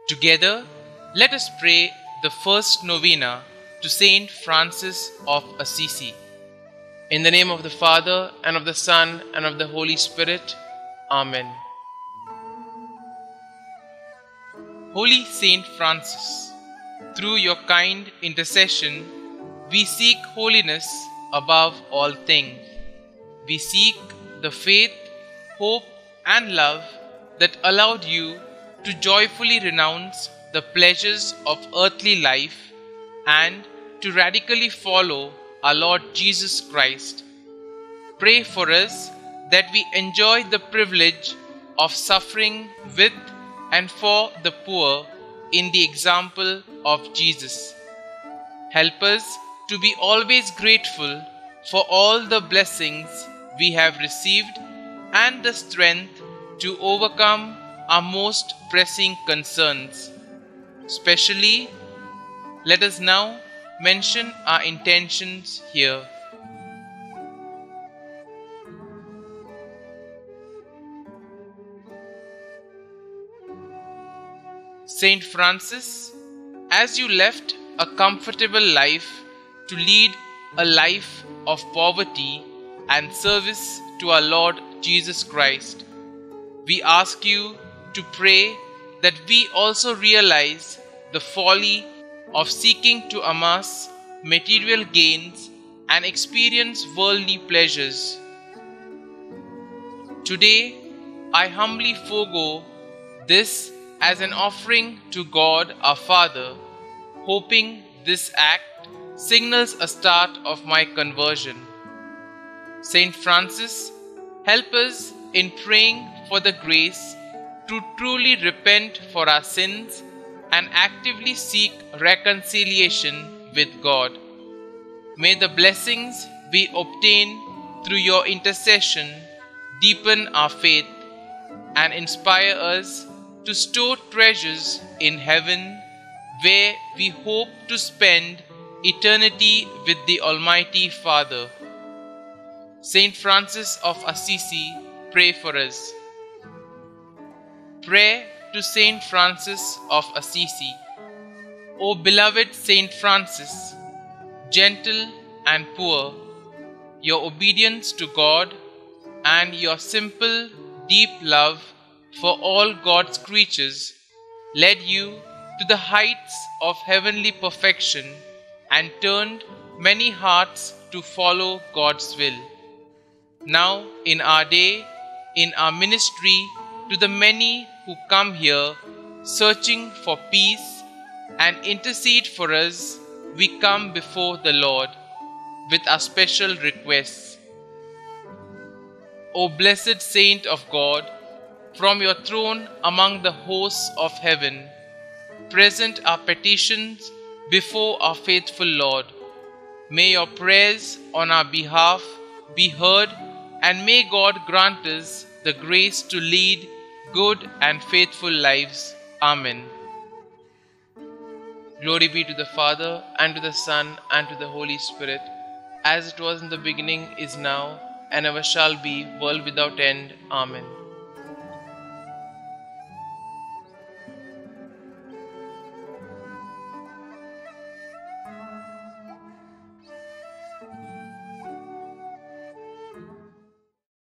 Together, let us pray the first novena to Saint Francis of Assisi. In the name of the Father, and of the Son, and of the Holy Spirit. Amen. Holy Saint Francis, through your kind intercession, we seek holiness above all things. We seek the faith, hope, and love that allowed you to joyfully renounce the pleasures of earthly life and to radically follow our Lord Jesus Christ. Pray for us that we enjoy the privilege of suffering with and for the poor in the example of Jesus. Help us to be always grateful for all the blessings we have received and the strength to overcome our most pressing concerns. Specially, let us now mention our intentions here. Saint Francis, as you left a comfortable life to lead a life of poverty and service to our Lord Jesus Christ, we ask you to pray that we also realize the folly of seeking to amass material gains and experience worldly pleasures. Today, I humbly forego this as an offering to God our Father, hoping this act signals a start of my conversion. Saint Francis, help us in praying for the grace to truly repent for our sins and actively seek reconciliation with God. May the blessings we obtain through your intercession deepen our faith and inspire us to store treasures in heaven, where we hope to spend eternity with the Almighty Father. Saint Francis of Assisi, pray for us. Prayer to Saint Francis of Assisi. O beloved Saint Francis, gentle and poor, your obedience to God and your simple, deep love for all God's creatures led you to the heights of heavenly perfection and turned many hearts to follow God's will. Now, in our day, in our ministry, to the many who come here searching for peace and intercede for us, we come before the Lord with our special requests. O blessed Saint of God, from your throne among the hosts of heaven, present our petitions before our faithful Lord. May your prayers on our behalf be heard, and may God grant us the grace to lead good and faithful lives. Amen. Glory be to the Father, and to the Son, and to the Holy Spirit, as it was in the beginning, is now, and ever shall be, world without end. Amen.